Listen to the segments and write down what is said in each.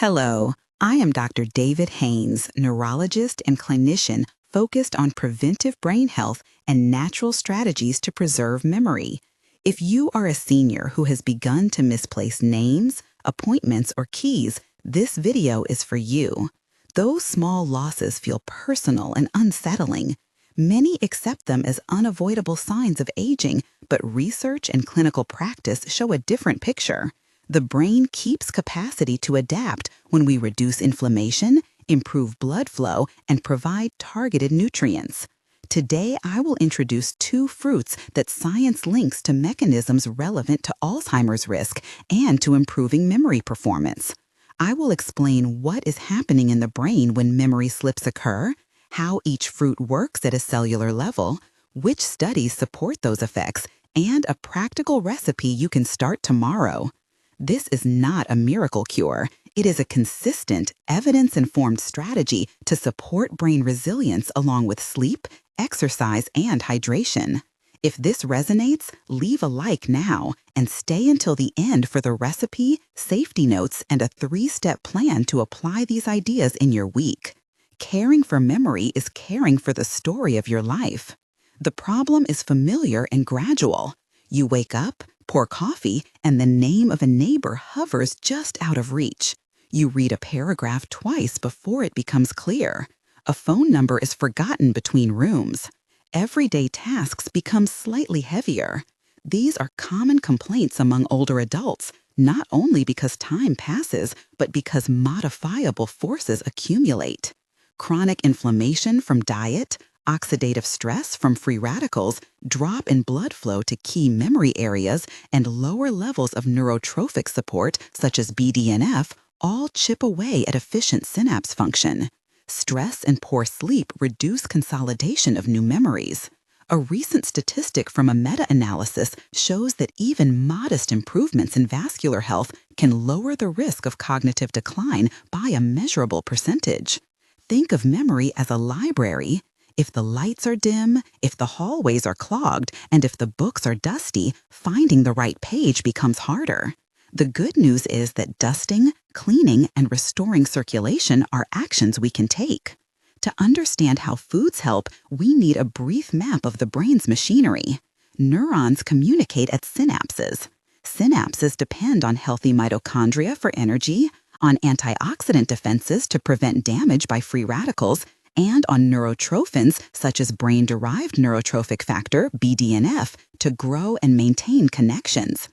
Hello, I am Dr. David Haines, neurologist and clinician focused on preventive brain health and natural strategies to preserve memory. If you are a senior who has begun to misplace names, appointments, or keys, this video is for you. Those small losses feel personal and unsettling. Many accept them as unavoidable signs of aging, but research and clinical practice show a different picture. The brain keeps capacity to adapt when we reduce inflammation, improve blood flow, and provide targeted nutrients. Today, I will introduce two fruits that science links to mechanisms relevant to Alzheimer's risk and to improving memory performance. I will explain what is happening in the brain when memory slips occur, how each fruit works at a cellular level, which studies support those effects, and a practical recipe you can start tomorrow. This is not a miracle cure. It is a consistent, evidence-informed strategy to support brain resilience along with sleep, exercise, and hydration. If this resonates, leave a like now and stay until the end for the recipe, safety notes, and a 3-step plan to apply these ideas in your week. Caring for memory is caring for the story of your life. The problem is familiar and gradual. You wake up, pour coffee, and the name of a neighbor hovers just out of reach. You read a paragraph twice before it becomes clear. A phone number is forgotten between rooms. Everyday tasks become slightly heavier. These are common complaints among older adults, not only because time passes, but because modifiable forces accumulate. Chronic inflammation from diet, oxidative stress from free radicals, drop in blood flow to key memory areas, and lower levels of neurotrophic support, such as BDNF, all chip away at efficient synapse function. Stress and poor sleep reduce consolidation of new memories. A recent statistic from a meta-analysis shows that even modest improvements in vascular health can lower the risk of cognitive decline by a measurable percentage. Think of memory as a library. If the lights are dim, if the hallways are clogged, and if the books are dusty, finding the right page becomes harder. The good news is that dusting, cleaning, and restoring circulation are actions we can take. To understand how foods help, we need a brief map of the brain's machinery. Neurons communicate at synapses. Synapses depend on healthy mitochondria for energy, on antioxidant defenses to prevent damage by free radicals, and on neurotrophins such as brain-derived neurotrophic factor, BDNF, to grow and maintain connections.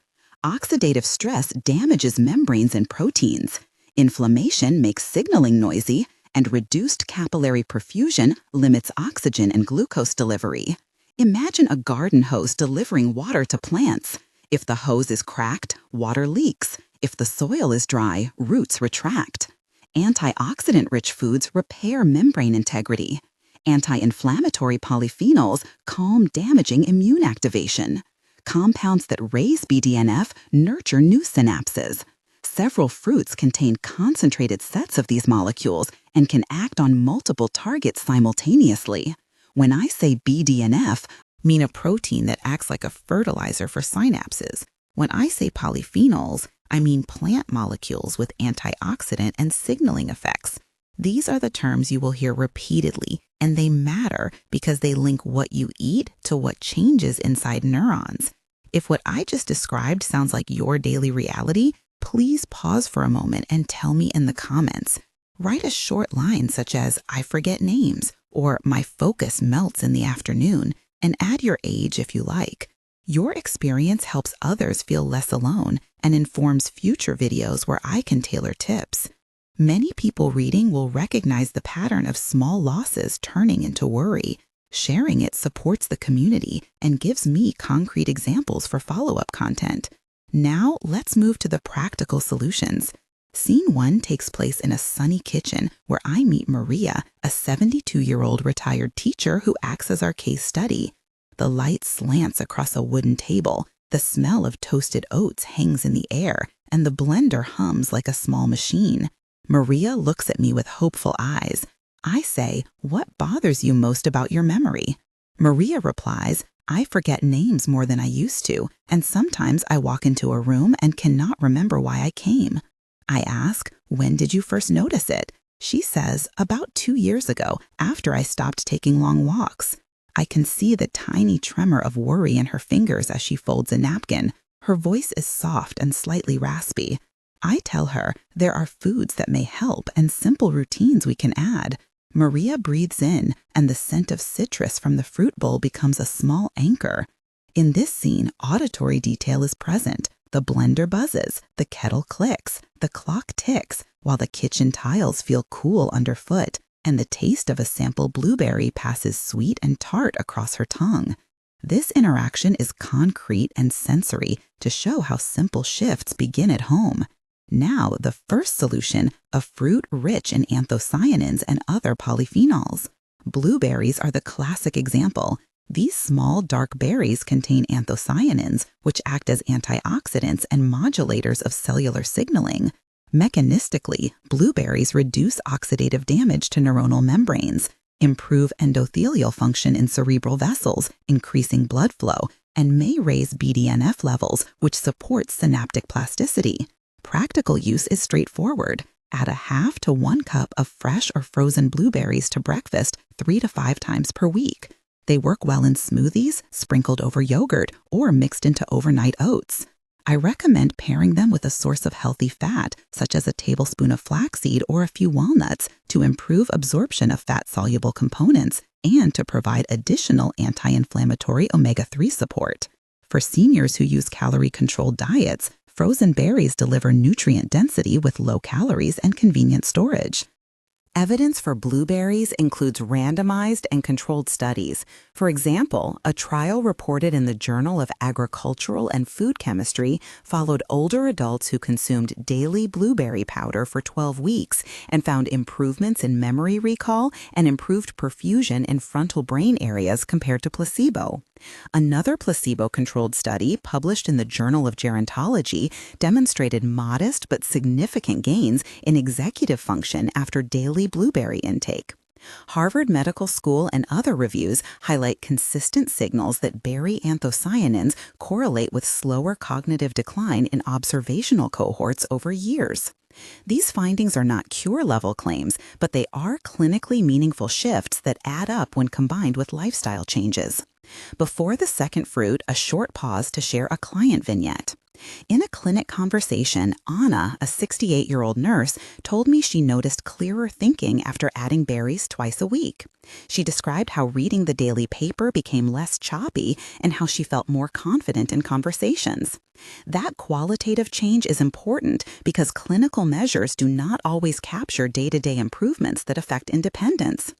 Oxidative stress damages membranes and proteins. Inflammation makes signaling noisy, and reduced capillary perfusion limits oxygen and glucose delivery. Imagine a garden hose delivering water to plants. If the hose is cracked, water leaks. If the soil is dry, roots retract. Antioxidant-rich foods repair membrane integrity. Anti-inflammatory polyphenols calm damaging immune activation. Compounds that raise BDNF nurture new synapses. Several fruits contain concentrated sets of these molecules and can act on multiple targets simultaneously. When I say BDNF, I mean a protein that acts like a fertilizer for synapses. When I say polyphenols, I mean plant molecules with antioxidant and signaling effects. These are the terms you will hear repeatedly, and they matter because they link what you eat to what changes inside neurons. If what I just described sounds like your daily reality, please pause for a moment and tell me in the comments. Write a short line such as, "I forget names," or "My focus melts in the afternoon," and add your age if you like. Your experience helps others feel less alone and informs future videos where I can tailor tips. Many people reading will recognize the pattern of small losses turning into worry. Sharing it supports the community and gives me concrete examples for follow-up content. Now, let's move to the practical solutions. Scene 1 takes place in a sunny kitchen where I meet Maria, a 72-year-old retired teacher who acts as our case study. The light slants across a wooden table, the smell of toasted oats hangs in the air, and the blender hums like a small machine. Maria looks at me with hopeful eyes. I say, "What bothers you most about your memory?" Maria replies, "I forget names more than I used to, and sometimes I walk into a room and cannot remember why I came." I ask, when did you first notice it? She says, about 2 years ago, after I stopped taking long walks. I can see the tiny tremor of worry in her fingers as she folds a napkin. Her voice is soft and slightly raspy. I tell her there are foods that may help and simple routines we can add. Maria breathes in, and the scent of citrus from the fruit bowl becomes a small anchor. In this scene, auditory detail is present. The blender buzzes, the kettle clicks, the clock ticks, while the kitchen tiles feel cool underfoot, and the taste of a sample blueberry passes sweet and tart across her tongue. This interaction is concrete and sensory to show how simple shifts begin at home. Now, the first solution, a fruit rich in anthocyanins and other polyphenols. Blueberries are the classic example. These small, dark berries contain anthocyanins, which act as antioxidants and modulators of cellular signaling. Mechanistically, blueberries reduce oxidative damage to neuronal membranes, improve endothelial function in cerebral vessels, increasing blood flow, and may raise BDNF levels, which supports synaptic plasticity. Practical use is straightforward. Add a half to 1 cup of fresh or frozen blueberries to breakfast 3 to 5 times per week. They work well in smoothies, sprinkled over yogurt, or mixed into overnight oats. I recommend pairing them with a source of healthy fat, such as a tablespoon of flaxseed or a few walnuts, to improve absorption of fat-soluble components and to provide additional anti-inflammatory omega-3 support. For seniors who use calorie-controlled diets, frozen berries deliver nutrient density with low calories and convenient storage. Evidence for blueberries includes randomized and controlled studies. For example, a trial reported in the Journal of Agricultural and Food Chemistry followed older adults who consumed daily blueberry powder for 12 weeks and found improvements in memory recall and improved perfusion in frontal brain areas compared to placebo. Another placebo-controlled study, published in the Journal of Gerontology, demonstrated modest but significant gains in executive function after daily blueberry intake. Harvard Medical School and other reviews highlight consistent signals that berry anthocyanins correlate with slower cognitive decline in observational cohorts over years. These findings are not cure-level claims, but they are clinically meaningful shifts that add up when combined with lifestyle changes. Before the second fruit, a short pause to share a client vignette. In a clinic conversation, Anna, a 68-year-old nurse, told me she noticed clearer thinking after adding berries twice a week. She described how reading the daily paper became less choppy and how she felt more confident in conversations. That qualitative change is important because clinical measures do not always capture day-to-day improvements that affect independence.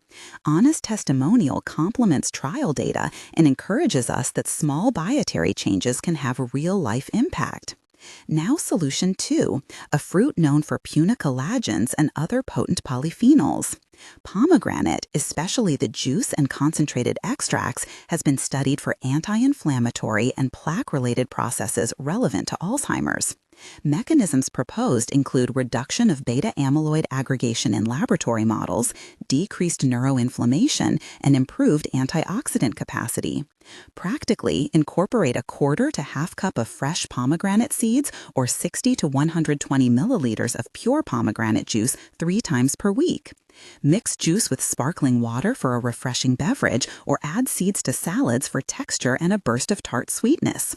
Anna's testimonial complements trial data and encourages us that small dietary changes can have real-life impact. Now solution 2, a fruit known for punicolagens and other potent polyphenols. Pomegranate, especially the juice and concentrated extracts, has been studied for anti-inflammatory and plaque-related processes relevant to Alzheimer's. Mechanisms proposed include reduction of beta-amyloid aggregation in laboratory models, decreased neuroinflammation, and improved antioxidant capacity. Practically, incorporate a quarter to half cup of fresh pomegranate seeds or 60 to 120 milliliters of pure pomegranate juice 3 times per week. Mix juice with sparkling water for a refreshing beverage, or add seeds to salads for texture and a burst of tart sweetness.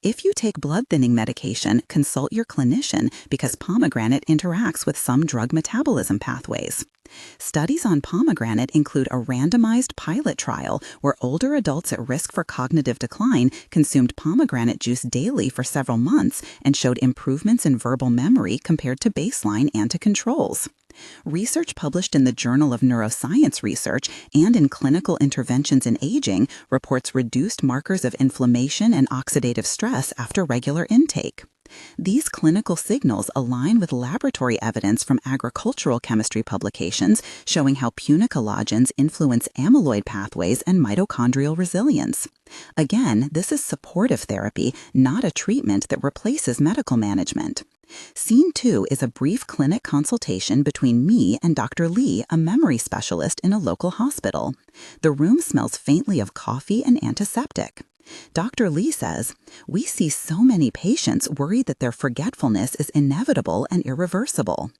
If you take blood-thinning medication, consult your clinician because pomegranate interacts with some drug metabolism pathways. Studies on pomegranate include a randomized pilot trial where older adults at risk for cognitive decline consumed pomegranate juice daily for several months and showed improvements in verbal memory compared to baseline and to controls. Research published in the Journal of Neuroscience Research and in Clinical Interventions in Aging reports reduced markers of inflammation and oxidative stress after regular intake. These clinical signals align with laboratory evidence from agricultural chemistry publications showing how punicolagens influence amyloid pathways and mitochondrial resilience. Again, this is supportive therapy, not a treatment that replaces medical management. Scene 2 is a brief clinic consultation between me and Dr. Lee, a memory specialist in a local hospital. The room smells faintly of coffee and antiseptic. Dr. Lee says, "We see so many patients worried that their forgetfulness is inevitable and irreversible."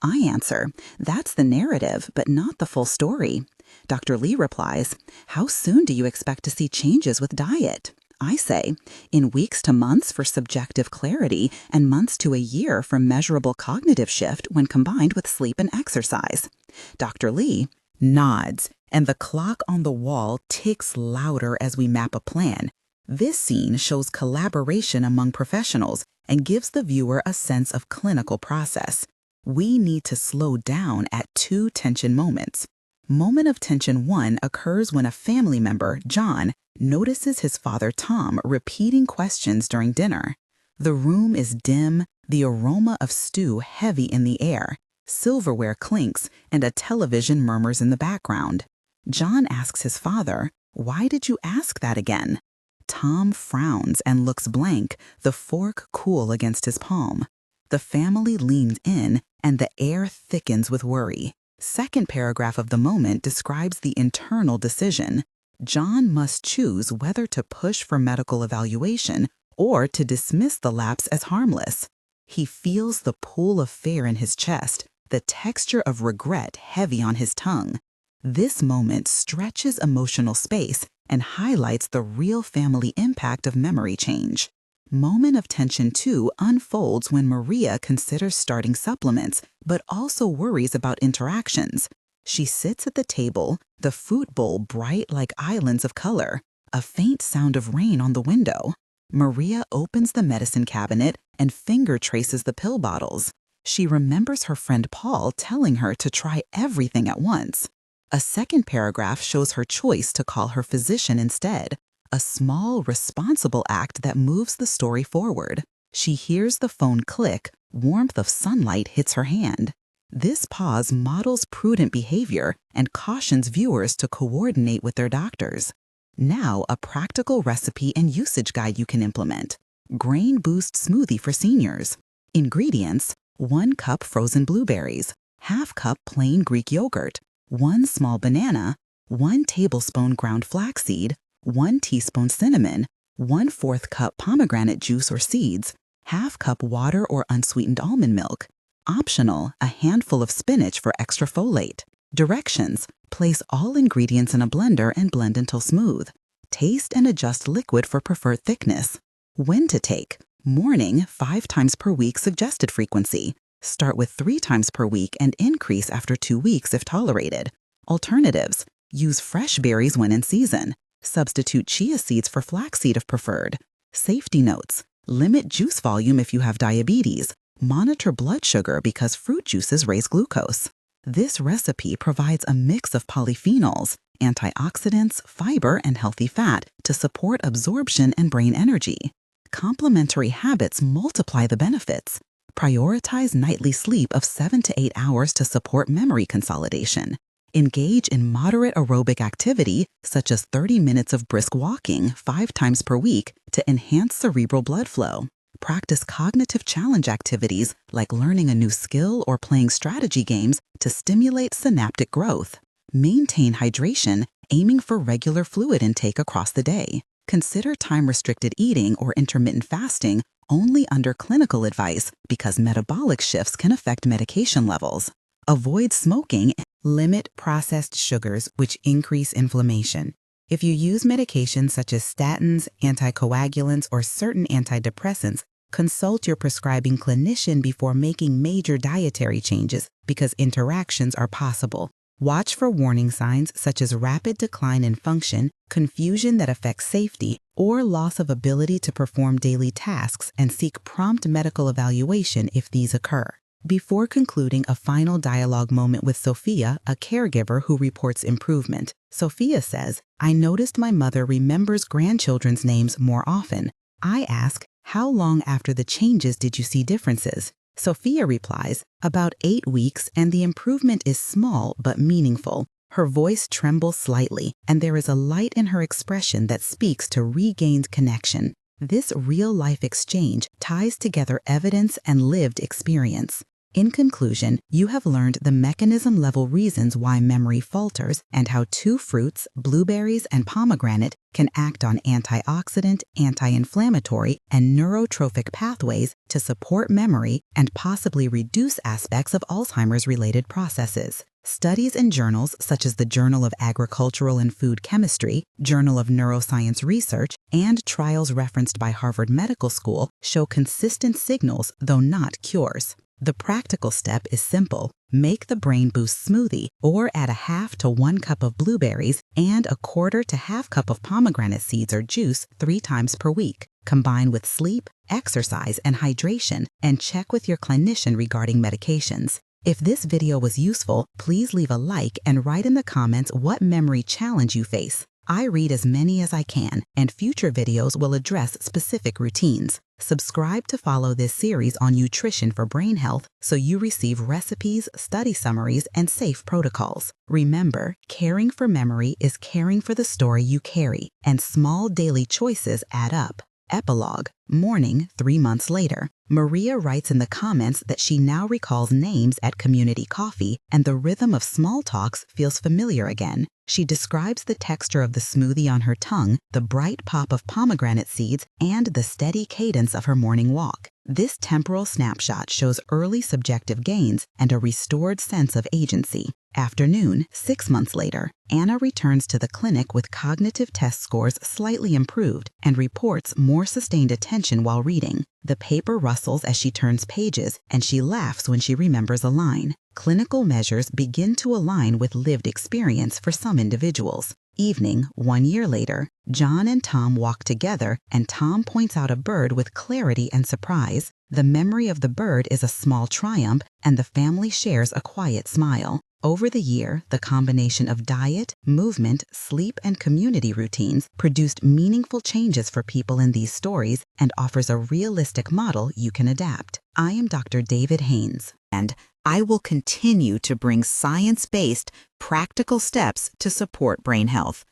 I answer, "That's the narrative, but not the full story." Dr. Lee replies, "How soon do you expect to see changes with diet?" I say, "In weeks to months for subjective clarity and months to a year for measurable cognitive shift when combined with sleep and exercise." Dr. Lee nods, and the clock on the wall ticks louder as we map a plan. This scene shows collaboration among professionals and gives the viewer a sense of clinical process. We need to slow down at two tension moments. Moment of tension 1 occurs when a family member, John, notices his father, Tom, repeating questions during dinner. The room is dim, the aroma of stew heavy in the air, silverware clinks, and a television murmurs in the background. John asks his father, "Why did you ask that again?" Tom frowns and looks blank, the fork cool against his palm. The family leans in, and the air thickens with worry. Second paragraph of the moment describes the internal decision. John must choose whether to push for medical evaluation or to dismiss the lapse as harmless. He feels the pull of fear in his chest, the texture of regret heavy on his tongue. This moment stretches emotional space and highlights the real family impact of memory change. Moment of tension 2 unfolds when Maria considers starting supplements, but also worries about interactions. She sits at the table, the fruit bowl bright like islands of color, a faint sound of rain on the window. Maria opens the medicine cabinet and finger traces the pill bottles. She remembers her friend Paul telling her to try everything at once. A second paragraph shows her choice to call her physician instead, a small, responsible act that moves the story forward. She hears the phone click, warmth of sunlight hits her hand. This pause models prudent behavior and cautions viewers to coordinate with their doctors. Now, a practical recipe and usage guide you can implement. Grain Boost Smoothie for Seniors. Ingredients: 1 cup frozen blueberries, ½ cup plain Greek yogurt, 1 small banana, 1 tablespoon ground flaxseed, 1 teaspoon cinnamon, 1/4 cup pomegranate juice or seeds, ½ cup water or unsweetened almond milk. Optional, a handful of spinach for extra folate. Directions: place all ingredients in a blender and blend until smooth. Taste and adjust liquid for preferred thickness. When to take: morning, 5 times per week suggested frequency. Start with 3 times per week and increase after 2 weeks if tolerated. Alternatives: use fresh berries when in season. Substitute chia seeds for flaxseed if preferred. Safety notes: limit juice volume if you have diabetes. Monitor blood sugar because fruit juices raise glucose. This recipe provides a mix of polyphenols, antioxidants, fiber, and healthy fat to support absorption and brain energy. Complementary habits multiply the benefits. Prioritize nightly sleep of 7 to 8 hours to support memory consolidation. Engage in moderate aerobic activity, such as 30 minutes of brisk walking 5 times per week to enhance cerebral blood flow. Practice cognitive challenge activities like learning a new skill or playing strategy games to stimulate synaptic growth. Maintain hydration, aiming for regular fluid intake across the day. Consider time-restricted eating or intermittent fasting only under clinical advice because metabolic shifts can affect medication levels. Avoid smoking. Limit processed sugars, which increase inflammation. If you use medications such as statins, anticoagulants, or certain antidepressants, consult your prescribing clinician before making major dietary changes because interactions are possible. Watch for warning signs such as rapid decline in function, confusion that affects safety, or loss of ability to perform daily tasks, and seek prompt medical evaluation if these occur. Before concluding, a final dialogue moment with Sophia, a caregiver who reports improvement. Sophia says, "I noticed my mother remembers grandchildren's names more often. I ask, how long after the changes did you see differences?" Sophia replies, "About 8 weeks, and the improvement is small but meaningful. Her voice trembles slightly, and there is a light in her expression that speaks to regained connection. This real-life exchange ties together evidence and lived experience." In conclusion, you have learned the mechanism-level reasons why memory falters and how 2 fruits, blueberries and pomegranate, can act on antioxidant, anti-inflammatory, and neurotrophic pathways to support memory and possibly reduce aspects of Alzheimer's-related processes. Studies in journals such as the Journal of Agricultural and Food Chemistry, Journal of Neuroscience Research, and trials referenced by Harvard Medical School show consistent signals, though not cures. The practical step is simple. Make the Brain Boost smoothie or add a half to 1 cup of blueberries and a quarter to half cup of pomegranate seeds or juice 3 times per week. Combine with sleep, exercise, and hydration, and check with your clinician regarding medications. If this video was useful, please leave a like and write in the comments what memory challenge you face. I read as many as I can, and future videos will address specific routines. Subscribe to follow this series on nutrition for brain health so you receive recipes, study summaries, and safe protocols. Remember, caring for memory is caring for the story you carry, and small daily choices add up. Epilogue. Morning 3 months later. Maria writes in the comments that she now recalls names at community coffee and the rhythm of small talks feels familiar again. She describes the texture of the smoothie on her tongue, the bright pop of pomegranate seeds, and the steady cadence of her morning walk. This temporal snapshot shows early subjective gains and a restored sense of agency. Afternoon, 6 months later. Anna returns to the clinic with cognitive test scores slightly improved and reports more sustained attention while reading. The paper rustles as she turns pages, and she laughs when she remembers a line. Clinical measures begin to align with lived experience for some individuals. Evening, 1 year later. John and Tom walk together, and Tom points out a bird with clarity and surprise. The memory of the bird is a small triumph, and the family shares a quiet smile. Over the year, the combination of diet, movement, sleep, and community routines produced meaningful changes for people in these stories and offers a realistic model you can adapt. I am Dr. David Haines, and I will continue to bring science-based, practical steps to support brain health.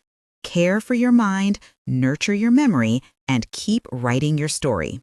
Care for your mind, nurture your memory, and keep writing your story.